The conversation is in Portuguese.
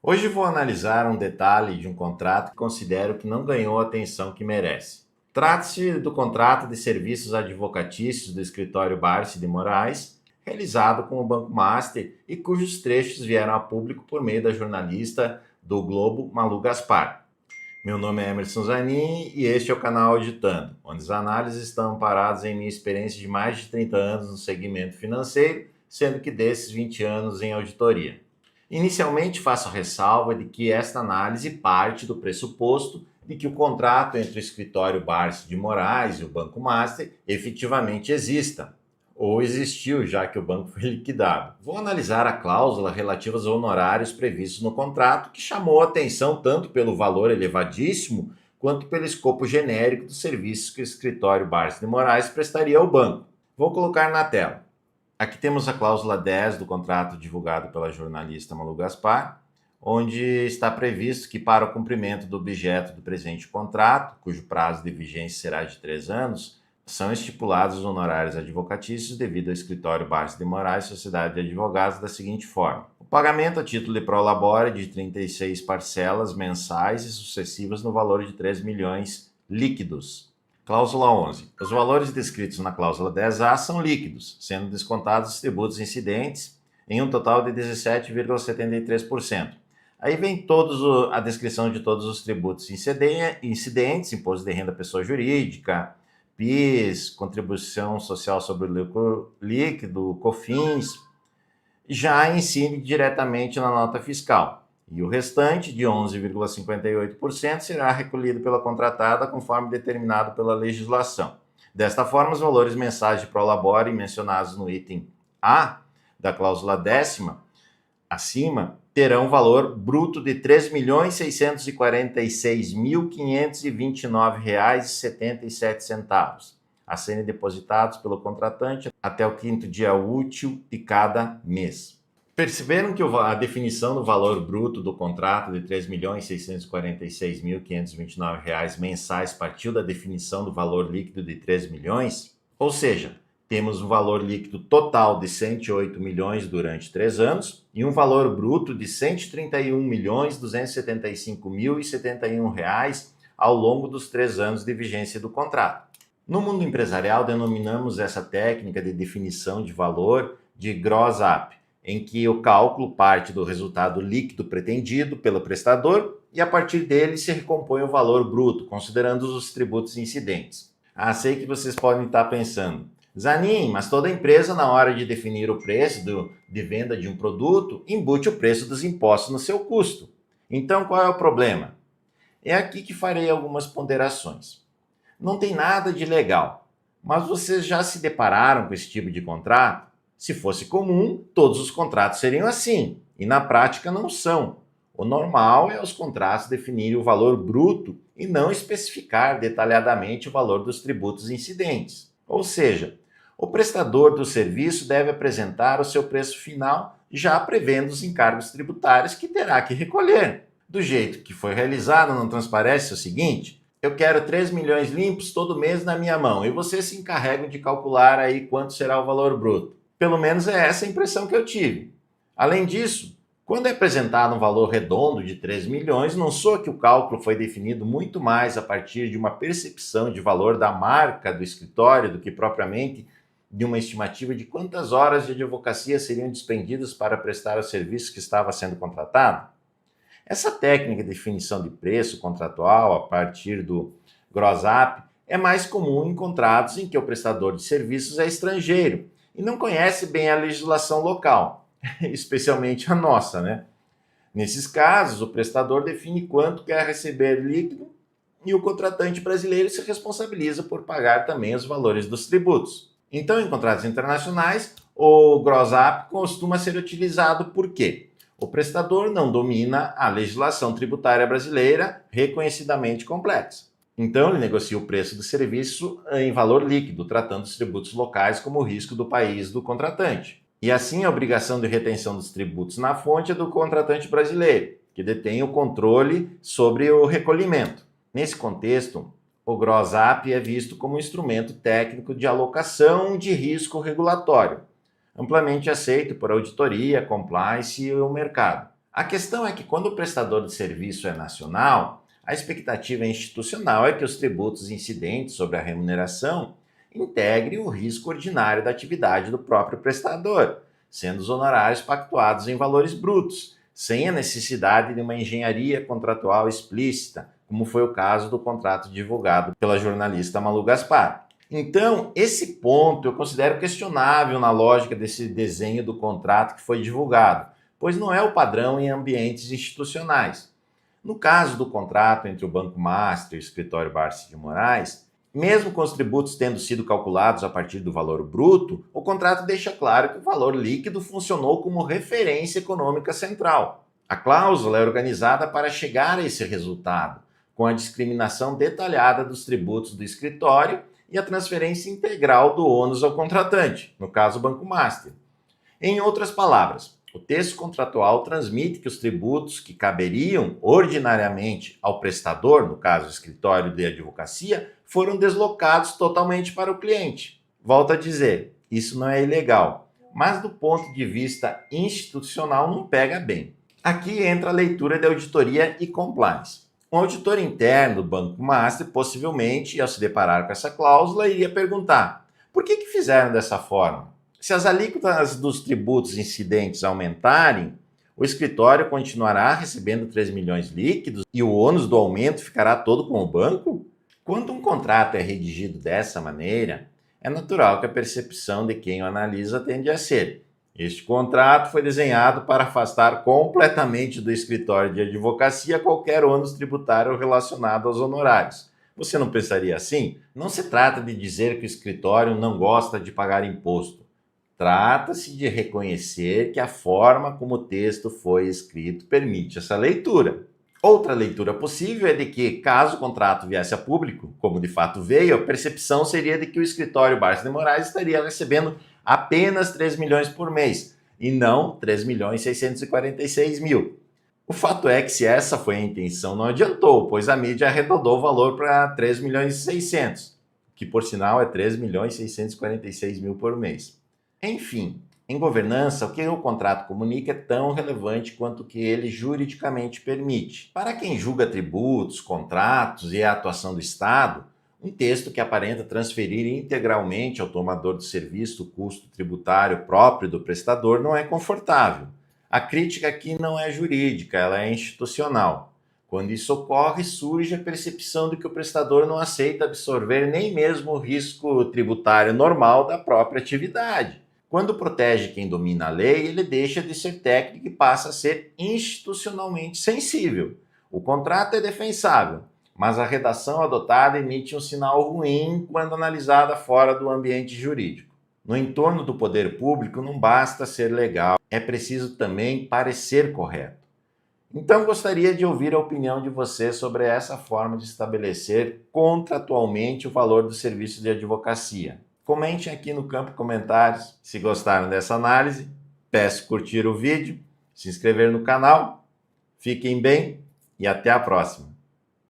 Hoje vou analisar um detalhe de um contrato que considero que não ganhou a atenção que merece. Trata-se do contrato de serviços advocatícios do escritório Barsi de Moraes, realizado com o Banco Master e cujos trechos vieram a público por meio da jornalista do Globo, Malu Gaspar. Meu nome é Emerson Zanin e este é o canal Auditando, onde as análises estão amparadas em minha experiência de mais de 30 anos no segmento financeiro, sendo que desses 20 anos em auditoria. Inicialmente, faço a ressalva de que esta análise parte do pressuposto de que o contrato entre o escritório Barsi de Moraes e o Banco Master efetivamente exista, ou existiu, já que o banco foi liquidado. Vou analisar a cláusula relativa aos honorários previstos no contrato, que chamou a atenção tanto pelo valor elevadíssimo quanto pelo escopo genérico dos serviços que o escritório Barsi de Moraes prestaria ao banco. Vou colocar na tela. Aqui temos a cláusula 10 do contrato divulgado pela jornalista Malu Gaspar, onde está previsto que para o cumprimento do objeto do presente contrato, cujo prazo de vigência será de 3 anos, são estipulados os honorários advocatícios devido ao escritório Barsi de Moraes Sociedade de Advogados da seguinte forma. O pagamento a título de prolabore de 36 parcelas mensais e sucessivas no valor de 3 milhões líquidos. Cláusula 11. Os valores descritos na cláusula 10A são líquidos, sendo descontados os tributos incidentes em um total de 17,73%. Aí vem a descrição de todos os tributos incidentes, imposto de renda pessoa jurídica, PIS, contribuição social sobre o lucro líquido, COFINS, já incide diretamente na nota fiscal. E o restante, de 11,58%, será recolhido pela contratada conforme determinado pela legislação. Desta forma, os valores mensais de prolabore mencionados no item A da cláusula 10ª acima terão valor bruto de R$ 3.646.529,77 a serem depositados pelo contratante até o 5º dia útil de cada mês. Perceberam que a definição do valor bruto do contrato de R$ 3.646.529 mensais partiu da definição do valor líquido de 3 milhões? Ou seja, temos um valor líquido total de 108 milhões durante 3 anos e um valor bruto de R$ 131.275.071 ao longo dos 3 anos de vigência do contrato. No mundo empresarial, denominamos essa técnica de definição de valor de gross up, em que o cálculo parte do resultado líquido pretendido pelo prestador e a partir dele se recompõe o valor bruto, considerando os tributos incidentes. Sei que vocês podem estar pensando, Zanin, mas toda empresa, na hora de definir o preço de venda de um produto, embute o preço dos impostos no seu custo. Então, qual é o problema? É aqui que farei algumas ponderações. Não tem nada de legal, mas vocês já se depararam com esse tipo de contrato? Se fosse comum, todos os contratos seriam assim, e na prática não são. O normal é os contratos definirem o valor bruto e não especificar detalhadamente o valor dos tributos incidentes. Ou seja, o prestador do serviço deve apresentar o seu preço final, já prevendo os encargos tributários que terá que recolher. Do jeito que foi realizado, não transparece o seguinte: eu quero 3 milhões limpos todo mês na minha mão, e você se encarrega de calcular aí quanto será o valor bruto. Pelo menos é essa a impressão que eu tive. Além disso, quando é apresentado um valor redondo de 3 milhões, não soa que o cálculo foi definido muito mais a partir de uma percepção de valor da marca do escritório do que propriamente de uma estimativa de quantas horas de advocacia seriam despendidas para prestar o serviço que estava sendo contratado? Essa técnica de definição de preço contratual a partir do gross up é mais comum em contratos em que o prestador de serviços é estrangeiro e não conhece bem a legislação local, especialmente a nossa, né? Nesses casos, o prestador define quanto quer receber líquido e o contratante brasileiro se responsabiliza por pagar também os valores dos tributos. Então, em contratos internacionais, o gross up costuma ser utilizado por quê? O prestador não domina a legislação tributária brasileira reconhecidamente complexa. Então, ele negocia o preço do serviço em valor líquido, tratando os tributos locais como risco do país do contratante. E assim, a obrigação de retenção dos tributos na fonte é do contratante brasileiro, que detém o controle sobre o recolhimento. Nesse contexto, o gross up é visto como um instrumento técnico de alocação de risco regulatório, amplamente aceito por auditoria, compliance e o mercado. A questão é que quando o prestador de serviço é nacional, a expectativa institucional é que os tributos incidentes sobre a remuneração integrem o risco ordinário da atividade do próprio prestador, sendo os honorários pactuados em valores brutos, sem a necessidade de uma engenharia contratual explícita, como foi o caso do contrato divulgado pela jornalista Malu Gaspar. Então, esse ponto eu considero questionável na lógica desse desenho do contrato que foi divulgado, pois não é o padrão em ambientes institucionais. No caso do contrato entre o Banco Master e o escritório Barsi de Moraes, mesmo com os tributos tendo sido calculados a partir do valor bruto, o contrato deixa claro que o valor líquido funcionou como referência econômica central. A cláusula é organizada para chegar a esse resultado, com a discriminação detalhada dos tributos do escritório e a transferência integral do ônus ao contratante, no caso o Banco Master. Em outras palavras, o texto contratual transmite que os tributos que caberiam ordinariamente ao prestador, no caso o escritório de advocacia, foram deslocados totalmente para o cliente. Volto a dizer, isso não é ilegal, mas do ponto de vista institucional não pega bem. Aqui entra a leitura de auditoria e compliance. Um auditor interno do Banco Master, possivelmente, ao se deparar com essa cláusula, iria perguntar: por que fizeram dessa forma? Se as alíquotas dos tributos incidentes aumentarem, o escritório continuará recebendo 3 milhões líquidos e o ônus do aumento ficará todo com o banco? Quando um contrato é redigido dessa maneira, é natural que a percepção de quem o analisa tende a ser: este contrato foi desenhado para afastar completamente do escritório de advocacia qualquer ônus tributário relacionado aos honorários. Você não pensaria assim? Não se trata de dizer que o escritório não gosta de pagar imposto. Trata-se de reconhecer que a forma como o texto foi escrito permite essa leitura. Outra leitura possível é de que, caso o contrato viesse a público, como de fato veio, a percepção seria de que o escritório Barsi de Moraes estaria recebendo apenas 3 milhões por mês, e não 3 milhões 646 mil. O fato é que, se essa foi a intenção, não adiantou, pois a mídia arredondou o valor para 3 milhões e 600, que por sinal é 3 milhões 646 mil por mês. Enfim, em governança, o que o contrato comunica é tão relevante quanto o que ele juridicamente permite. Para quem julga tributos, contratos e a atuação do Estado, um texto que aparenta transferir integralmente ao tomador do serviço o custo tributário próprio do prestador não é confortável. A crítica aqui não é jurídica, ela é institucional. Quando isso ocorre, surge a percepção de que o prestador não aceita absorver nem mesmo o risco tributário normal da própria atividade. Quando protege quem domina a lei, ele deixa de ser técnico e passa a ser institucionalmente sensível. O contrato é defensável, mas a redação adotada emite um sinal ruim quando analisada fora do ambiente jurídico. No entorno do poder público não basta ser legal, é preciso também parecer correto. Então gostaria de ouvir a opinião de você sobre essa forma de estabelecer contratualmente o valor do serviço de advocacia. Comentem aqui no campo de comentários se gostaram dessa análise. Peço curtir o vídeo, se inscrever no canal. Fiquem bem e até a próxima.